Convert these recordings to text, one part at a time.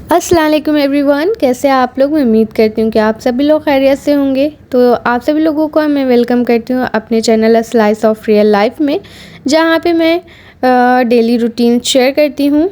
अस्सलाम वालेकुम एवरीवन, कैसे हैं आप लोग। मैं उम्मीद करती हूँ कि आप सभी लोग खैरियत से होंगे। तो आप सभी लोगों को मैं वेलकम करती हूँ अपने channel a slice of real life में, जहाँ पे मैं डेली रूटीन शेयर करती हूँ।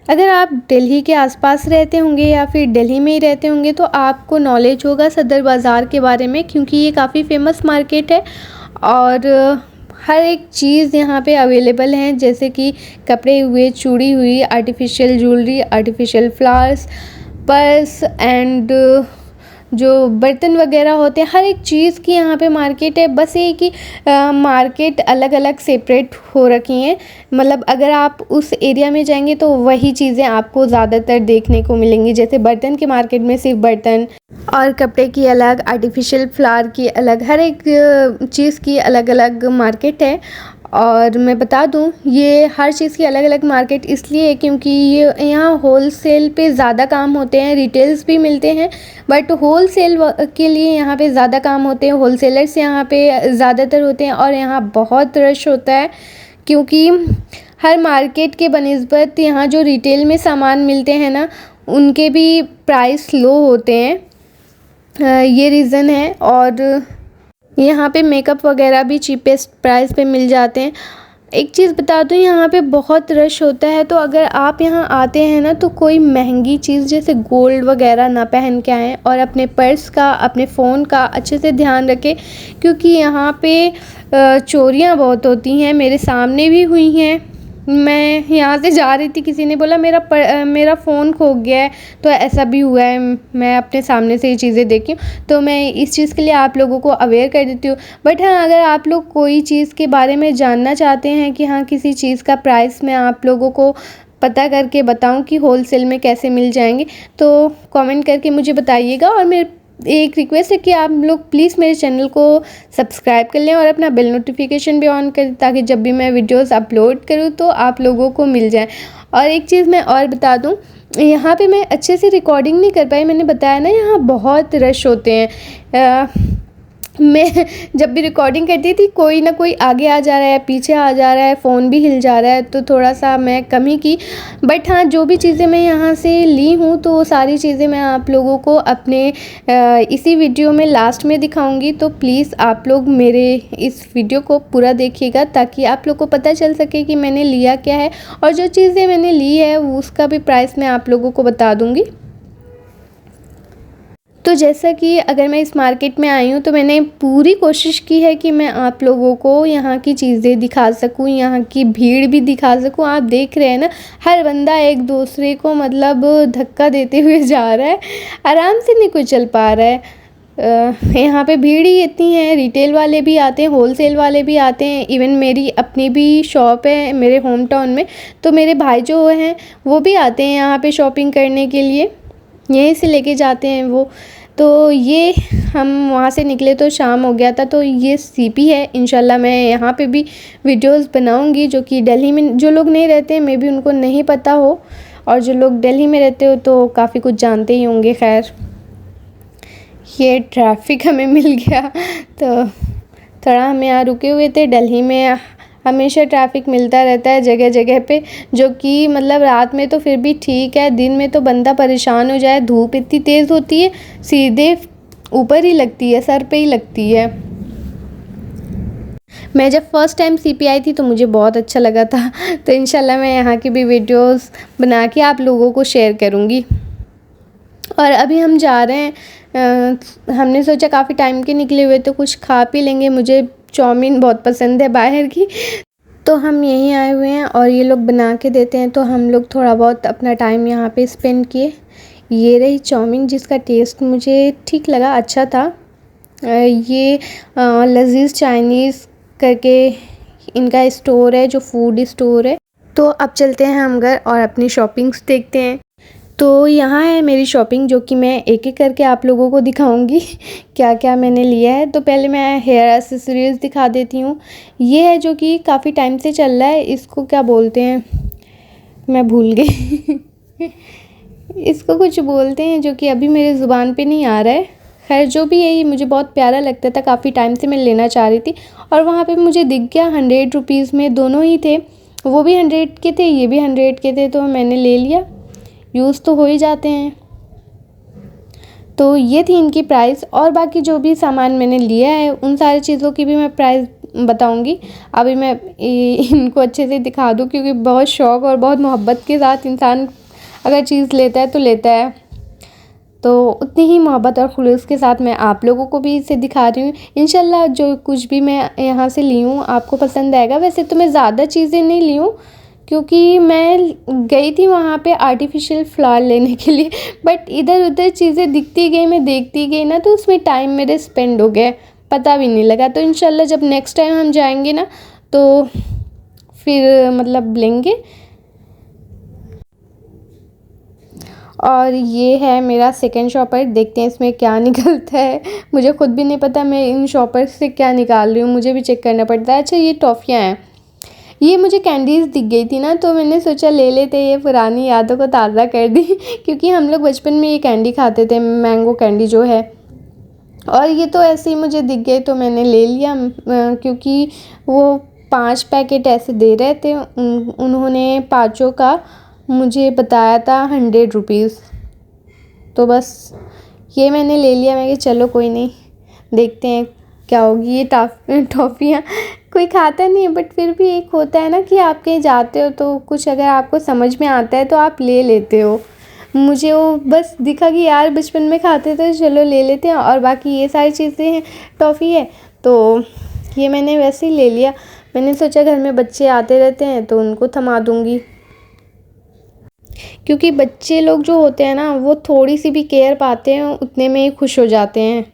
अगर आप दिल्ली के आसपास रहते होंगे या फिर दिल्ली में ही रहते होंगे तो आपको नॉलेज होगा सदर बाज़ार के बारे में, क्योंकि ये काफ़ी फेमस मार्केट है और हर एक चीज़ यहाँ पे अवेलेबल हैं, जैसे कि कपड़े हुए, चूड़ी हुई, artificial jewellery, artificial flowers, purse and जो बर्तन वगैरह होते हैं, हर एक चीज़ की यहाँ पे मार्केट है। बस ये कि मार्केट अलग अलग सेपरेट हो रखी हैं। मतलब अगर आप उस एरिया में जाएंगे तो वही चीज़ें आपको ज़्यादातर देखने को मिलेंगी। जैसे बर्तन की मार्केट में सिर्फ बर्तन, और कपड़े की अलग, आर्टिफिशियल फ्लावर की अलग, हर एक चीज़ की अलग अलग मार्केट है। और मैं बता दूं, ये हर चीज़ की अलग अलग मार्केट इसलिए है क्योंकि ये यहाँ होलसेल पे ज़्यादा काम होते हैं, रिटेल्स भी मिलते हैं, बट होलसेल के लिए यहाँ पे ज़्यादा काम होते हैं। होलसेलर्स यहाँ पे ज़्यादातर होते हैं और यहाँ बहुत रश होता है, क्योंकि हर मार्केट के बनिस्बत यहाँ जो रिटेल में सामान मिलते हैं ना, उनके भी प्राइस लो होते हैं। ये रीज़न है। और यहाँ पे मेकअप वगैरह भी चीपेस्ट प्राइस पे मिल जाते हैं। एक चीज़ बता दूँ, यहाँ पे बहुत रश होता है, तो अगर आप यहाँ आते हैं ना तो कोई महंगी चीज़ जैसे गोल्ड वगैरह ना पहन के आएँ, और अपने पर्स का, अपने फ़ोन का अच्छे से ध्यान रखें, क्योंकि यहाँ पे चोरियाँ बहुत होती हैं। मेरे सामने भी हुई हैं। मैं यहाँ से जा रही थी, किसी ने बोला मेरा फ़ोन खो गया है, तो ऐसा भी हुआ है। मैं अपने सामने से ये चीज़ें देखी हूँ, तो मैं इस चीज़ के लिए आप लोगों को अवेयर कर देती हूँ। बट हाँ, अगर आप लोग कोई चीज़ के बारे में जानना चाहते हैं कि हाँ, किसी चीज़ का प्राइस मैं आप लोगों को पता करके बताऊं कि होलसेल में कैसे मिल जाएंगे, तो कमेंट करके मुझे बताइएगा। और मेरे एक रिक्वेस्ट है कि आप लोग प्लीज़ मेरे चैनल को सब्सक्राइब कर लें और अपना बेल नोटिफिकेशन भी ऑन करें, ताकि जब भी मैं वीडियोस अपलोड करूं तो आप लोगों को मिल जाए। और एक चीज़ मैं और बता दूं, यहाँ पे मैं अच्छे से रिकॉर्डिंग नहीं कर पाई। मैंने बताया ना, यहाँ बहुत रश होते हैं। मैं जब भी रिकॉर्डिंग करती थी, कोई ना कोई आगे आ जा रहा है, पीछे आ जा रहा है, फ़ोन भी हिल जा रहा है, तो थोड़ा सा मैं कम ही की। बट हाँ, जो भी चीज़ें मैं यहाँ से ली हूँ तो वो सारी चीज़ें मैं आप लोगों को अपने इसी वीडियो में लास्ट में दिखाऊंगी। तो प्लीज़ आप लोग मेरे इस वीडियो को पूरा देखिएगा, ताकि आप लोग को पता चल सके कि मैंने लिया क्या है, और जो चीज़ें मैंने ली है उसका भी प्राइस मैं आप लोगों को बता दूँगी। तो जैसा कि अगर मैं इस मार्केट में आई हूँ तो मैंने पूरी कोशिश की है कि मैं आप लोगों को यहाँ की चीज़ें दिखा सकूँ, यहाँ की भीड़ भी दिखा सकूँ। आप देख रहे हैं ना, हर बंदा एक दूसरे को मतलब धक्का देते हुए जा रहा है, आराम से नहीं कोई चल पा रहा है। यहाँ पे भीड़ ही इतनी है। रिटेल वाले भी आते हैं, होलसेल वाले भी आते हैं। इवन मेरी अपनी भी शॉप है मेरे होम टाउन में, तो मेरे भाई जो हैं वो भी आते हैं यहाँ पे शॉपिंग करने के लिए, यहीं से लेके जाते हैं वो। तो ये हम वहाँ से निकले तो शाम हो गया था। तो ये सीपी है। इंशाल्लाह मैं यहाँ पे भी वीडियोस बनाऊँगी, जो कि दिल्ली में जो लोग नहीं रहते हैं, मे भी उनको नहीं पता हो, और जो लोग दिल्ली में रहते हो तो काफ़ी कुछ जानते ही होंगे। खैर, ये ट्रैफिक हमें मिल गया, तो थोड़ा हम यहाँ रुके हुए थे। दिल्ली में हमेशा ट्रैफिक मिलता रहता है जगह जगह पे, जो कि मतलब रात में तो फिर भी ठीक है, दिन में तो बंदा परेशान हो जाए। धूप इतनी तेज़ होती है, सीधे ऊपर ही लगती है, सर पे ही लगती है। मैं जब फर्स्ट टाइम सीपी आई थी तो मुझे बहुत अच्छा लगा था। तो इंशाल्लाह मैं यहाँ की भी वीडियोस बना के आप लोगों को शेयर करूँगी। और अभी हम जा रहे हैं। हमने सोचा काफ़ी टाइम के निकले हुए तो कुछ खा पी लेंगे। मुझे चाउमीन बहुत पसंद है बाहर की, तो हम यहीं आए हुए हैं और ये लोग बना के देते हैं, तो हम लोग थोड़ा बहुत अपना टाइम यहाँ पे स्पेंड किए। ये रही चाउमीन, जिसका टेस्ट मुझे ठीक लगा, अच्छा था। ये लजीज़ चाइनीज़ करके इनका स्टोर है, जो फूड स्टोर है। तो अब चलते हैं हम घर और अपनी शॉपिंग्स देखते हैं। तो यहाँ है मेरी शॉपिंग, जो कि मैं एक एक करके आप लोगों को दिखाऊंगी क्या क्या मैंने लिया है। तो पहले मैं हेयर एक्सेसरीज़ दिखा देती हूँ। ये है जो कि काफ़ी टाइम से चल रहा है, इसको क्या बोलते हैं, मैं भूल गई इसको कुछ बोलते हैं, जो कि अभी मेरे ज़ुबान पे नहीं आ रहा है। खैर, जो भी है, ये मुझे बहुत प्यारा लगता था, काफ़ी टाइम से मैं लेना चाह रही थी, और वहाँ पे मुझे दिख गया। 100 रुपीज़ में दोनों ही थे, वो भी 100 के थे, ये भी 100 के थे, तो मैंने ले लिया। यूज़ तो हो ही जाते हैं। तो ये थी इनकी प्राइस, और बाकी जो भी सामान मैंने लिया है उन सारी चीज़ों की भी मैं प्राइस बताऊंगी। अभी मैं इनको अच्छे से दिखा दूँ, क्योंकि बहुत शौक़ और बहुत मोहब्बत के साथ इंसान अगर चीज़ लेता है तो लेता है, तो उतनी ही मोहब्बत और खुलूस के साथ मैं आप लोगों को भी इसे दिखा रही हूँ। इंशाल्लाह जो कुछ भी मैं यहाँ से ली हूँ आपको पसंद आएगा। वैसे तो मैं ज़्यादा चीज़ें नहीं ली हूँ, क्योंकि मैं गई थी वहाँ पे आर्टिफिशियल फ्लावर लेने के लिए, बट इधर उधर चीज़ें दिखती गई, मैं देखती गई ना, तो उसमें टाइम मेरे स्पेंड हो गया, पता भी नहीं लगा। तो इंशाल्लाह जब नेक्स्ट टाइम हम जाएंगे ना तो फिर मतलब लेंगे। और ये है मेरा सेकंड शॉपर, देखते हैं इसमें क्या निकलता है। मुझे खुद भी नहीं पता मैं इन शॉपर से क्या निकाल रही हूँ, मुझे भी चेक करना पड़ता है। अच्छा, ये टॉफ़ियाँ हैं, ये मुझे कैंडीज़ दिख गई थी ना, तो मैंने सोचा ले लेते, ये पुरानी यादों को ताज़ा कर दी क्योंकि हम लोग बचपन में ये कैंडी खाते थे, मैंगो कैंडी जो है। और ये तो ऐसे ही मुझे दिख गए तो मैंने ले लिया, क्योंकि वो 5 पैकेट ऐसे दे रहे थे, उन्होंने पाँचों का मुझे बताया था 100 रुपीज़। तो बस ये मैंने ले लिया। मैं कि चलो कोई नहीं, देखते हैं क्या होगी। ये टॉफ़ियाँ कोई खाता नहीं है, बट फिर भी एक होता है ना कि आप कहीं जाते हो तो कुछ अगर आपको समझ में आता है तो आप ले लेते हो। मुझे वो बस दिखा कि यार बचपन में खाते थे, चलो ले लेते हैं। और बाकी ये सारी चीज़ें हैं, टॉफ़ी है, तो ये मैंने वैसे ही ले लिया। मैंने सोचा घर में बच्चे आते रहते हैं तो उनको थमा दूँगी, क्योंकि बच्चे लोग जो होते हैं ना वो थोड़ी सी भी केयर पाते हैं उतने में ही खुश हो जाते हैं।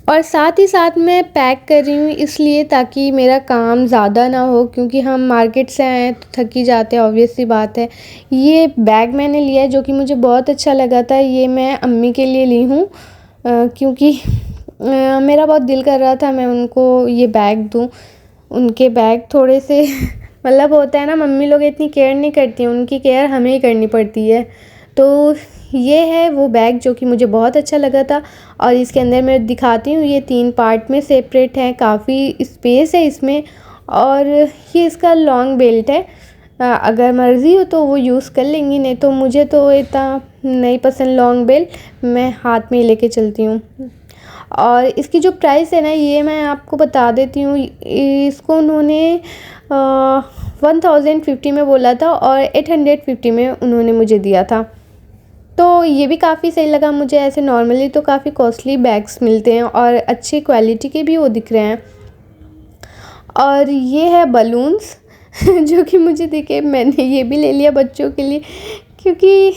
और साथ ही साथ मैं पैक कर रही हूँ इसलिए ताकि मेरा काम ज़्यादा ना हो, क्योंकि हम मार्केट से आए हैं तो थक ही जाते हैं, ऑब्वियस सी बात है। ये बैग मैंने लिया है जो कि मुझे बहुत अच्छा लगा था, ये मैं अम्मी के लिए ली हूँ, क्योंकि मेरा बहुत दिल कर रहा था मैं उनको ये बैग दूँ। उनके बैग थोड़े से मतलब होता है ना, मम्मी लोग इतनी केयर नहीं करती हैं, उनकी केयर हमें ही करनी पड़ती है। तो ये है वो बैग जो कि मुझे बहुत अच्छा लगा था। और इसके अंदर मैं दिखाती हूँ, ये 3 पार्ट में सेपरेट है, काफ़ी स्पेस है इसमें। और ये इसका लॉन्ग बेल्ट है, अगर मर्ज़ी हो तो वो यूज़ कर लेंगी, नहीं तो मुझे तो इतना नहीं पसंद लॉन्ग बेल्ट, मैं हाथ में ही लेके चलती हूँ। और इसकी जो प्राइस है ना, ये मैं आपको बता देती हूँ। इसको उन्होंने 1050 में बोला था और 850 में उन्होंने मुझे दिया था। तो ये भी काफ़ी सही लगा मुझे। ऐसे नॉर्मली तो काफ़ी कॉस्टली बैग्स मिलते हैं और अच्छी क्वालिटी के भी वो दिख रहे हैं। और ये है बलून्स जो कि मुझे दिखे, मैंने ये भी ले लिया बच्चों के लिए, क्योंकि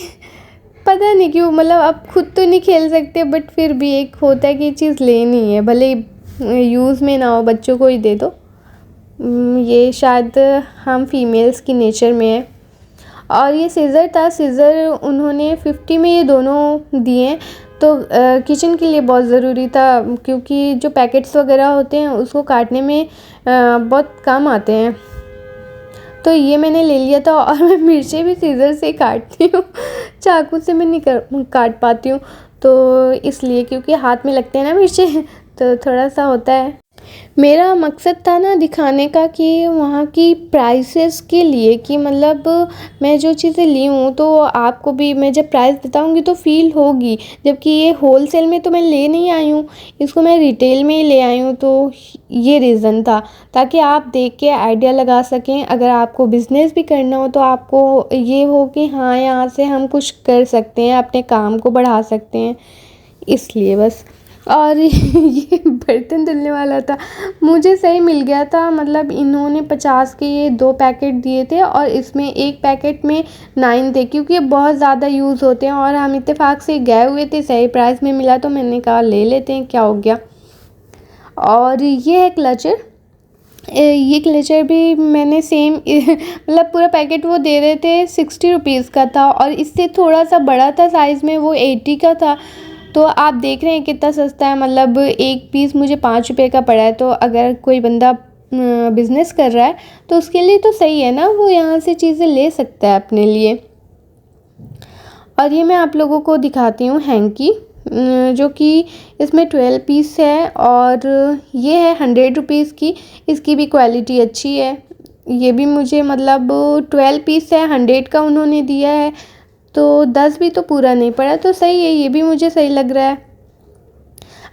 पता नहीं क्यों, मतलब आप खुद तो नहीं खेल सकते, बट फिर भी एक होता है कि ये चीज़ लेनी है, भले यूज़ में ना हो, बच्चों को ही दे दो। ये शायद हम फीमेल्स की नेचर में है। और ये सीज़र था, सीज़र उन्होंने 50 में ये दोनों दिए, तो किचन के लिए बहुत ज़रूरी था, क्योंकि जो पैकेट्स वगैरह होते हैं उसको काटने में बहुत काम आते हैं। तो ये मैंने ले लिया था। और मैं मिर्चें भी सीज़र से काटती हूँ चाकू से मैं नहीं काट पाती हूँ, तो इसलिए, क्योंकि हाथ में लगते हैं ना मिर्चें, तो थोड़ा सा होता है। मेरा मकसद था ना दिखाने का कि वहाँ की प्राइसेस के लिए, कि मतलब मैं जो चीज़ें ली हूँ तो आपको भी मैं जब प्राइस बताऊँगी तो फ़ील होगी, जबकि ये होलसेल में तो मैं ले नहीं आई हूँ, इसको मैं रिटेल में ही ले आई हूँ। तो ये रीज़न था, ताकि आप देख के आइडिया लगा सकें। अगर आपको बिज़नेस भी करना हो तो आपको ये हो कि हाँ, यहाँ से हम कुछ कर सकते हैं, अपने काम को बढ़ा सकते हैं, इसलिए बस। और ये बर्तन धुलने वाला था, मुझे सही मिल गया था। मतलब इन्होंने 50 के ये 2 पैकेट दिए थे और इसमें एक पैकेट में 9 थे, क्योंकि ये बहुत ज़्यादा यूज़ होते हैं और हम इत्तेफाक से गए हुए थे, सही प्राइस में मिला तो मैंने कहा ले लेते हैं, क्या हो गया। और ये है क्लचर, ये क्लचर भी मैंने सेम मतलब पूरा पैकेट वो दे रहे थे 60 रुपीज़ का था, और इससे थोड़ा सा बड़ा था साइज़ में, वो 80 का था। तो आप देख रहे हैं कितना सस्ता है, मतलब एक पीस मुझे 5 रुपये का पड़ा है। तो अगर कोई बंदा बिज़नेस कर रहा है तो उसके लिए तो सही है ना, वो यहाँ से चीज़ें ले सकता है अपने लिए। और ये मैं आप लोगों को दिखाती हूँ हैंकी, जो कि इसमें 12 पीस है और ये है 100 रुपीज़ की। इसकी भी क्वालिटी अच्छी है, ये भी मुझे मतलब 12 पीस है, 100 का उन्होंने दिया है, तो 10 भी तो पूरा नहीं पड़ा, तो सही है, ये भी मुझे सही लग रहा है।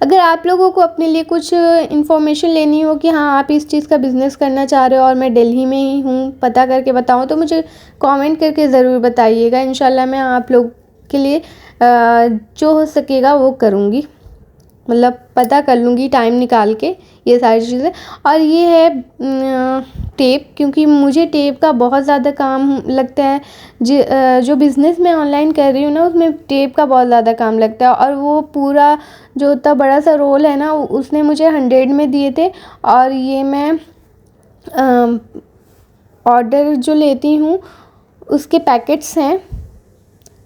अगर आप लोगों को अपने लिए कुछ इन्फॉर्मेशन लेनी हो कि हाँ आप इस चीज़ का बिज़नेस करना चाह रहे हो और मैं दिल्ली में ही हूँ, पता करके बताऊँ, तो मुझे कमेंट करके ज़रूर बताइएगा। इंशाल्लाह मैं आप लोग के लिए जो हो सकेगा वो करूँगी, मतलब पता कर लूँगी टाइम निकाल के ये सारी चीज़ें। और ये है टेप, क्योंकि मुझे टेप का बहुत ज़्यादा काम लगता है। जो बिज़नेस मैं ऑनलाइन कर रही हूँ ना, उसमें टेप का बहुत ज़्यादा काम लगता है, और वो पूरा जो इतना बड़ा सा रोल है ना, उसने मुझे 100 में दिए थे। और ये मैं ऑर्डर जो लेती हूँ उसके पैकेट्स हैं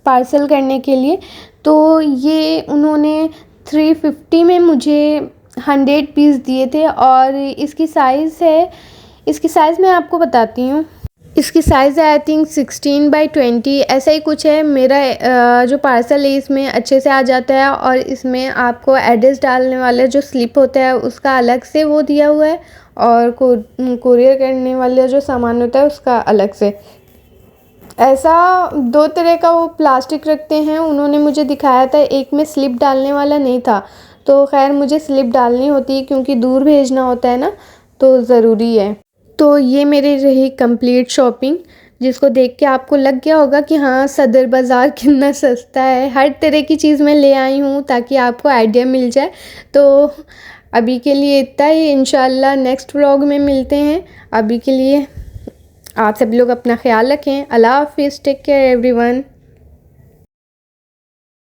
पार्सल करने के लिए, तो ये उन्होंने 350 में मुझे 100 पीस दिए थे। और इसकी साइज़ मैं आपको बताती हूँ। इसकी साइज़ है आई थिंक 16x20 ऐसा ही कुछ है। मेरा जो पार्सल है इसमें अच्छे से आ जाता है, और इसमें आपको एड्रेस डालने वाला जो स्लिप होता है उसका अलग से वो दिया हुआ है, और कुरियर करने वाला जो सामान होता है उसका अलग से। ऐसा 2 तरह का वो प्लास्टिक रखते हैं, उन्होंने मुझे दिखाया था, एक में स्लिप डालने वाला नहीं था, तो खैर मुझे स्लिप डालनी होती है क्योंकि दूर भेजना होता है ना, तो ज़रूरी है। तो ये मेरी रही कंप्लीट शॉपिंग, जिसको देख के आपको लग गया होगा कि हाँ सदर बाज़ार कितना सस्ता है। हर तरह की चीज़ मैं ले आई हूँ ताकि आपको आइडिया मिल जाए। तो अभी के लिए इतना ही, इंशाल्लाह नेक्स्ट व्लॉग में मिलते हैं। अभी के लिए आप सभी लोग अपना ख्याल रखें। अल्लाह हाफ़िज़, टेक केयर एवरीवन।